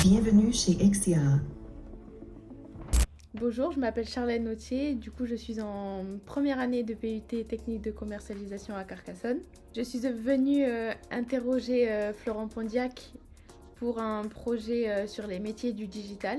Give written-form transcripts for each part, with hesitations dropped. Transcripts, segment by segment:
Bienvenue chez XIA. Bonjour, je m'appelle Charlène Nautier, du coup je suis en première année de PUT technique de commercialisation à Carcassonne. Je suis venue interroger Florent Pondiac pour un projet sur les métiers du digital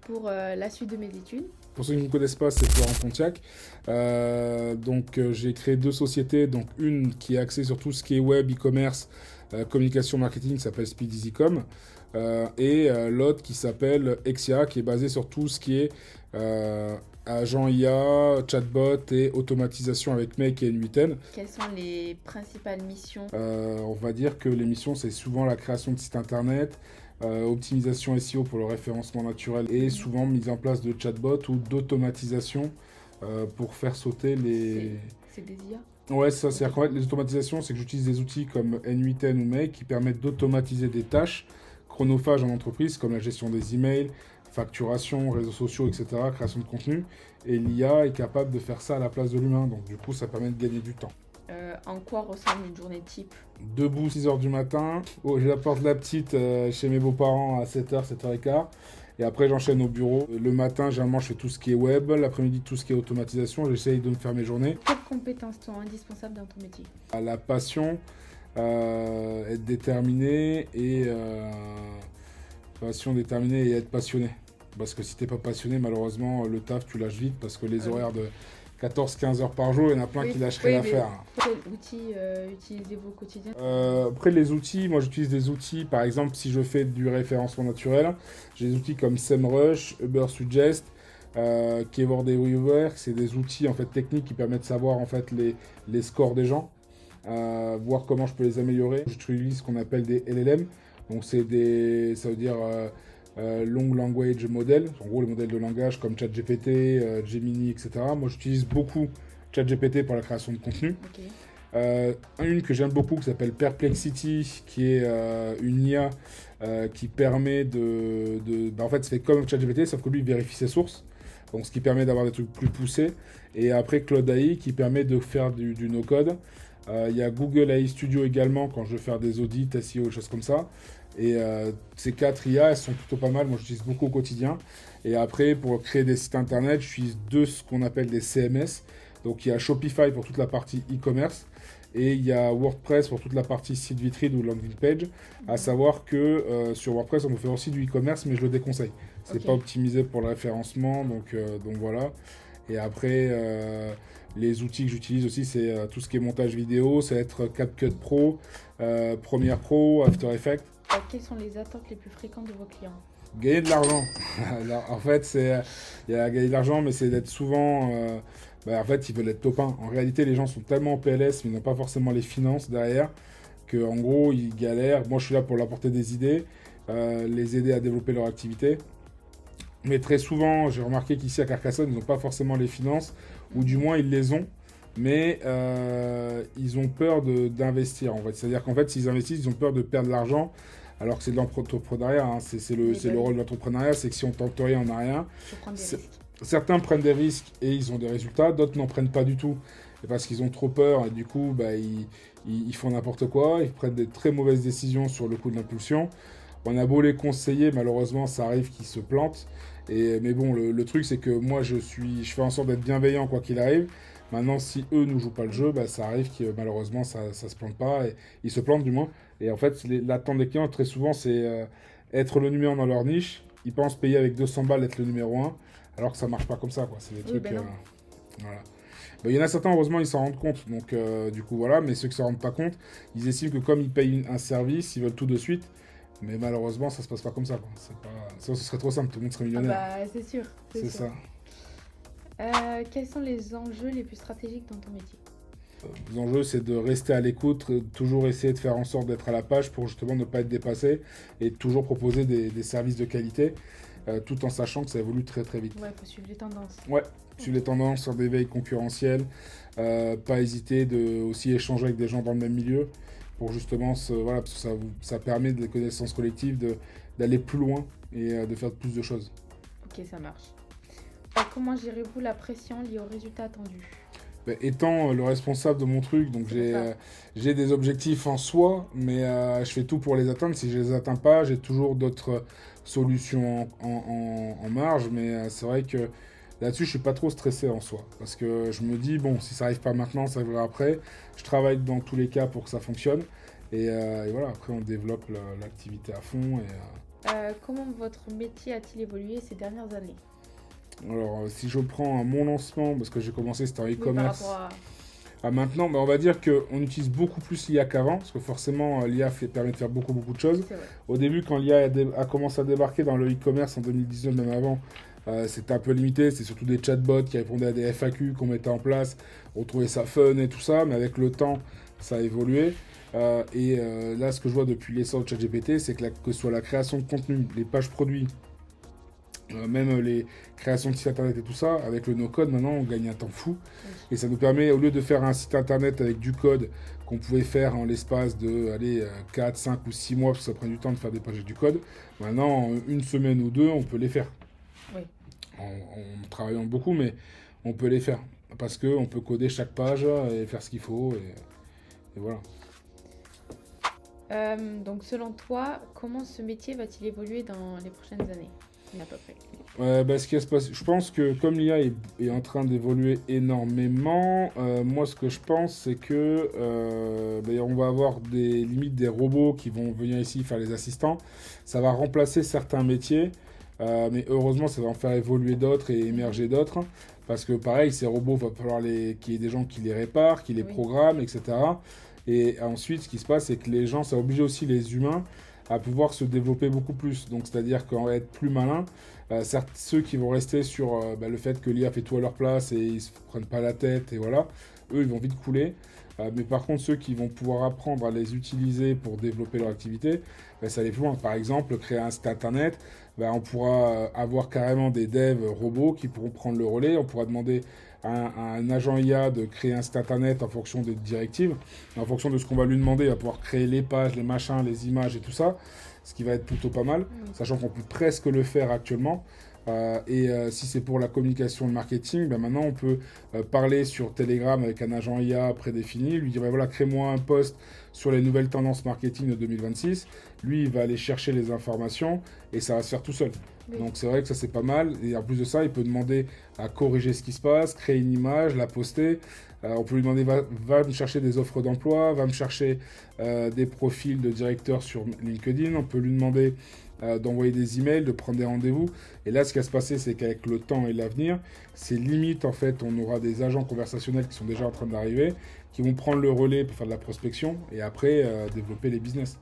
pour la suite de mes études. Pour ceux qui ne me connaissent pas, c'est Florent Pontiac. J'ai créé deux sociétés, donc une qui est axée sur tout ce qui est web, e-commerce, communication, marketing, qui s'appelle Speed Easycom, et l'autre qui s'appelle XIA, qui est basée sur tout ce qui est agent IA, chatbot et automatisation avec Make et N8N. Quelles sont les principales missions? On va dire que les missions, c'est souvent la création de sites internet, optimisation SEO pour le référencement naturel et souvent mise en place de chatbots ou d'automatisation pour faire sauter les... C'est des IA? Ouais, ça, c'est-à-dire qu'en fait, les automatisations, c'est que j'utilise des outils comme N8N ou Make qui permettent d'automatiser des tâches chronophages en entreprise comme la gestion des emails, facturation, réseaux sociaux, etc., création de contenu. Et l'IA est capable de faire ça à la place de l'humain, donc du coup, ça permet de gagner du temps. En quoi ressemble une journée type? Debout 6h du matin, j'apporte la petite chez mes beaux-parents à 7h, 7h15. Et après, j'enchaîne au bureau. Le matin, généralement, je fais tout ce qui est web. L'après-midi, tout ce qui est automatisation. J'essaye de me faire mes journées. Quelles compétences sont indispensables dans ton métier? La passion, être déterminé et... passion déterminée et être passionné. Parce que si t'es pas passionné, malheureusement, le taf, tu lâches vite. Parce que les horaires de 14-15 heures par jour, il y en a plein qui lâcheraient l'affaire. Quels outils utilisez-vous au quotidien? Après les outils, moi j'utilise des outils, par exemple si je fais du référencement naturel, j'ai des outils comme SEMrush, Ubersuggest, Keyword Everywhere, c'est des outils en fait techniques qui permettent de savoir en fait les scores des gens, voir comment je peux les améliorer. J'utilise ce qu'on appelle des LLM, donc ça veut dire Long Language Model, en gros les modèles de langage comme ChatGPT, Gemini, etc. Moi j'utilise beaucoup ChatGPT pour la création de contenu. Okay. Une que j'aime beaucoup qui s'appelle Perplexity, qui est une IA qui permet en fait, c'est comme ChatGPT, sauf que lui, il vérifie ses sources. Donc, ce qui permet d'avoir des trucs plus poussés. Et après, Claude AI, qui permet de faire du no-code. Il y a Google AI Studio également, quand je veux faire des audits, SEO, des choses comme ça. Et ces 4 IA, elles sont plutôt pas mal. Moi, j'utilise beaucoup au quotidien. Et après, pour créer des sites internet, j'utilise ce qu'on appelle des CMS. Donc, il y a Shopify pour toute la partie e-commerce. Et il y a WordPress pour toute la partie site vitrine ou landing page. À savoir que sur WordPress, on peut faire aussi du e-commerce, mais je le déconseille. C'est pas optimisé pour le référencement, donc voilà. Et après, les outils que j'utilise aussi, c'est tout ce qui est montage vidéo. Ça va être CapCut Pro, Premiere Pro, After Effects. Quelles sont les attentes les plus fréquentes de vos clients? Gagner de l'argent. En fait, il y a gagner de l'argent, mais c'est d'être souvent... en fait, ils veulent être top 1. En réalité, les gens sont tellement en PLS, mais ils n'ont pas forcément les finances derrière, qu'en gros, ils galèrent. Moi, je suis là pour leur apporter des idées, les aider à développer leur activité. Mais très souvent, j'ai remarqué qu'ici, à Carcassonne, ils n'ont pas forcément les finances, ou du moins, ils les ont, mais ils ont peur d'investir, en fait. C'est-à-dire qu'en fait, s'ils investissent, ils ont peur de perdre l'argent, alors que c'est de l'entrepreneuriat, hein. C'est le rôle de l'entrepreneuriat, c'est que si on tente rien, on n'a rien. Certains prennent des risques et ils ont des résultats, d'autres n'en prennent pas du tout parce qu'ils ont trop peur et du coup ils font n'importe quoi, ils prennent des très mauvaises décisions sur le coup de l'impulsion. On a beau les conseiller, malheureusement ça arrive qu'ils se plantent. Mais bon, le truc c'est que moi je fais en sorte d'être bienveillant quoi qu'il arrive. Maintenant si eux ne jouent pas le jeu, ça arrive que malheureusement ça se plante pas, et ils se plantent du moins. Et en fait l'attente des clients très souvent c'est être le numéro 1 dans leur niche. Ils pensent payer avec 200 balles être le numéro 1. Alors que ça marche pas comme ça, quoi. C'est des trucs. Voilà. Il y en a certains, heureusement, ils s'en rendent compte. Donc, du coup, voilà. Mais ceux qui s'en rendent pas compte, ils estiment que comme ils payent un service, ils veulent tout de suite. Mais malheureusement, ça se passe pas comme ça, quoi. Ça, ce serait trop simple. Tout le monde serait millionnaire. C'est sûr. C'est ça. Quels sont les enjeux les plus stratégiques dans ton métier? Les enjeux, c'est de rester à l'écoute, toujours essayer de faire en sorte d'être à la page pour justement ne pas être dépassé et toujours proposer des services de qualité. Tout en sachant que ça évolue très très vite. Ouais, il faut suivre les tendances. Ouais, suivre les tendances sur des veilles concurrentielles, pas hésiter de aussi échanger avec des gens dans le même milieu pour justement, parce que ça permet des connaissances collectives d'aller plus loin et de faire plus de choses. Ok, ça marche. Comment gérez-vous la pression liée aux résultats attendus? étant le responsable de mon truc, donc j'ai des objectifs en soi, mais je fais tout pour les atteindre. Si je les atteins pas, j'ai toujours d'autres solutions en marge, mais c'est vrai que là-dessus, je suis pas trop stressé en soi, parce que je me dis, bon, si ça arrive pas maintenant, ça arrivera après. Je travaille dans tous les cas pour que ça fonctionne, et voilà, après on développe l'activité à fond. Comment votre métier a-t-il évolué ces dernières années? Alors, si je prends mon lancement, parce que j'ai commencé, c'était en Oui, par e-commerce, rapport à... à maintenant, on va dire qu'on utilise beaucoup plus l'IA qu'avant, parce que forcément, l'IA permet de faire beaucoup de choses. C'est vrai. Au début, quand l'IA a commencé à débarquer dans le e-commerce en 2019, même avant, c'était un peu limité, c'était surtout des chatbots qui répondaient à des FAQ qu'on mettait en place, on trouvait ça fun et tout ça, mais avec le temps, ça a évolué. Là, ce que je vois depuis l'essor de ChatGPT, c'est que ce soit la création de contenu, les pages produits, même les créations de sites internet et tout ça, avec le no-code, maintenant, on gagne un temps fou. Oui. Et ça nous permet, au lieu de faire un site internet avec du code qu'on pouvait faire en l'espace de 4, 5 ou 6 mois, parce que ça prend du temps de faire des pages avec du code, maintenant, en une semaine ou deux, on peut les faire. Oui. En travaillant beaucoup, mais on peut les faire. Parce qu'on peut coder chaque page et faire ce qu'il faut. Et voilà. Donc selon toi, comment ce métier va-t-il évoluer dans les prochaines années, à peu près? Ce qui va se passer, je pense que comme l'IA est en train d'évoluer énormément, moi ce que je pense c'est que on va avoir des robots qui vont venir ici faire les assistants. Ça va remplacer certains métiers, mais heureusement ça va en faire évoluer d'autres et émerger d'autres. Parce que pareil, ces robots, il va falloir qu'il y ait des gens qui les réparent, qui les programment, etc. Et ensuite, ce qui se passe, c'est que les gens, ça oblige aussi les humains à pouvoir se développer beaucoup plus. Donc, c'est-à-dire qu'on va être plus malin. Certes, ceux qui vont rester sur le fait que l'IA fait tout à leur place et ils ne se prennent pas la tête, et voilà, eux, ils vont vite couler. Mais par contre, ceux qui vont pouvoir apprendre à les utiliser pour développer leur activité, ça allait plus loin. Par exemple, créer un site internet, on pourra avoir carrément des devs robots qui pourront prendre le relais. On pourra demander à un agent IA de créer un site internet en fonction des directives. En fonction de ce qu'on va lui demander, il va pouvoir créer les pages, les machins, les images et tout ça. Ce qui va être plutôt pas mal, sachant qu'on peut presque le faire actuellement. Si c'est pour la communication, le marketing, maintenant on peut parler sur Telegram avec un agent IA prédéfini, lui dire voilà, crée-moi un post sur les nouvelles tendances marketing de 2026. Lui, il va aller chercher les informations et ça va se faire tout seul. Oui. Donc c'est vrai que ça c'est pas mal. Et en plus de ça, il peut demander à corriger ce qui se passe, créer une image, la poster. On peut lui demander va me chercher des offres d'emploi, va me chercher des profils de directeurs sur LinkedIn. On peut lui demander d'envoyer des emails, de prendre des rendez-vous. Et là, ce qui va se passer, c'est qu'avec le temps et l'avenir, c'est limite, en fait, on aura des agents conversationnels qui sont déjà en train d'arriver, qui vont prendre le relais pour faire de la prospection et après développer les business.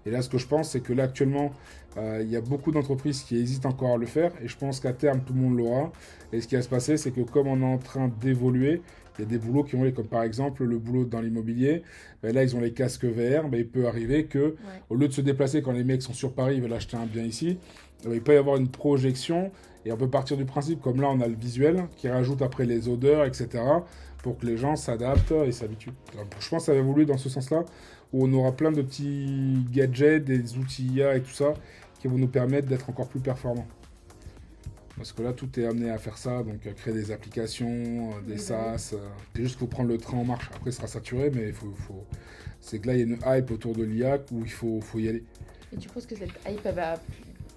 Et là, ce que je pense, c'est que là, actuellement, il y a beaucoup d'entreprises qui hésitent encore à le faire et je pense qu'à terme, tout le monde l'aura. Et ce qui va se passer, c'est que comme on est en train d'évoluer, il y a des boulots qui vont aller, comme par exemple le boulot dans l'immobilier. Là, ils ont les casques VR. Il peut arriver que, au lieu de se déplacer quand les mecs sont sur Paris, ils veulent acheter un bien ici, il peut y avoir une projection. Et on peut partir du principe, comme là, on a le visuel, qui rajoute après les odeurs, etc., pour que les gens s'adaptent et s'habituent. Je pense que ça va évoluer dans ce sens-là, où on aura plein de petits gadgets, des outils IA et tout ça, qui vont nous permettre d'être encore plus performants. Parce que là, tout est amené à faire ça, donc créer des applications, des SaaS. C'est juste qu'il faut prendre le train en marche. Après, il sera saturé, mais c'est que là, il y a une hype autour de l'IA où il faut y aller. Et tu penses que cette hype va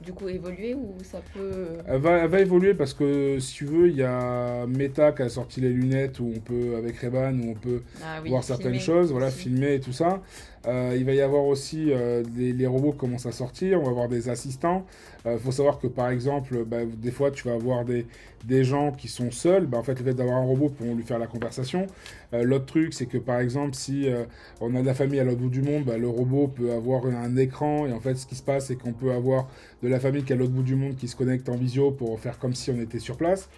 du coup évoluer ou ça peut... Elle va évoluer parce que, si tu veux, il y a Meta qui a sorti les lunettes où on peut, avec Ray-Ban, où on peut voir certaines choses, filmer et tout ça. Il va y avoir aussi les robots qui commencent à sortir, on va avoir des assistants. Faut savoir que par exemple, des fois tu vas avoir des gens qui sont seuls, en fait le fait d'avoir un robot pour lui faire la conversation. L'autre truc c'est que par exemple si on a de la famille à l'autre bout du monde, le robot peut avoir un écran et en fait ce qui se passe c'est qu'on peut avoir de la famille qui est à l'autre bout du monde qui se connecte en visio pour faire comme si on était sur place.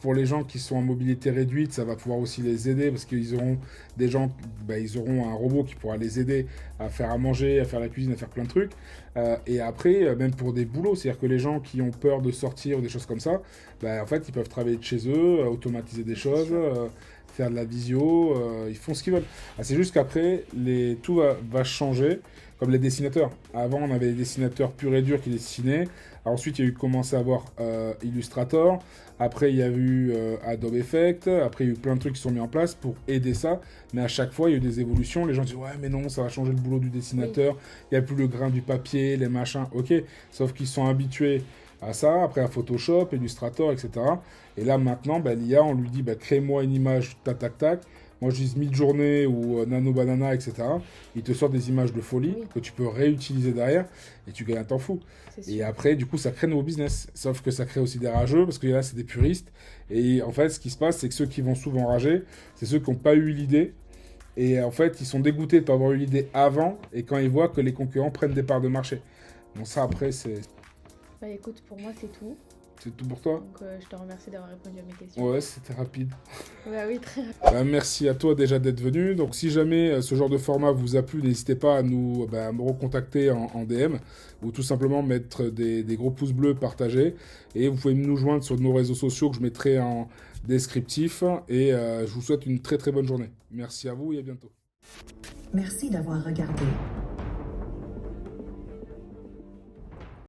Pour les gens qui sont en mobilité réduite, ça va pouvoir aussi les aider parce qu'ils auront des gens, ils auront un robot qui pourra les aider à faire à manger, à faire la cuisine, à faire plein de trucs. Et après, même pour des boulots, c'est-à-dire que les gens qui ont peur de sortir ou des choses comme ça, en fait, ils peuvent travailler de chez eux, automatiser des choses, faire de la visio, ils font ce qu'ils veulent. C'est juste qu'après, tout va changer. comme les dessinateurs. Avant, on avait des dessinateurs purs et durs qui dessinaient. Alors, ensuite, il y a eu commencé à avoir Illustrator. Après, il y a eu Adobe Effect. Après, il y a eu plein de trucs qui sont mis en place pour aider ça. Mais à chaque fois, il y a eu des évolutions. Les gens disent, ouais, mais non, ça va changer le boulot du dessinateur. Oui. Il n'y a plus le grain du papier, les machins. Ok, sauf qu'ils sont habitués à ça, après à Photoshop, Illustrator, etc. Et là, maintenant, l'IA, on lui dit, crée-moi une image, tac, tac, tac. Moi, je dis Midjourney ou Nano Banana, etc. Il te sort des images de folie que tu peux réutiliser derrière et tu gagnes un temps fou. Et après, du coup, ça crée un nouveau business. Sauf que ça crée aussi des rageux parce que là, c'est des puristes. Et en fait, ce qui se passe, c'est que ceux qui vont souvent rager, c'est ceux qui n'ont pas eu l'idée. Et en fait, ils sont dégoûtés de ne pas avoir eu l'idée avant. Et quand ils voient que les concurrents prennent des parts de marché. Donc ça, après, c'est... écoute, pour moi, c'est tout. C'est tout pour toi. Donc, je te remercie d'avoir répondu à mes questions. Ouais, c'était rapide. Oui, très rapide. Merci à toi déjà d'être venu. Donc, si jamais ce genre de format vous a plu, n'hésitez pas à me recontacter en DM ou tout simplement mettre des gros pouces bleus, partager. Et vous pouvez nous joindre sur nos réseaux sociaux que je mettrai en descriptif. Et je vous souhaite une très très bonne journée. Merci à vous et à bientôt. Merci d'avoir regardé.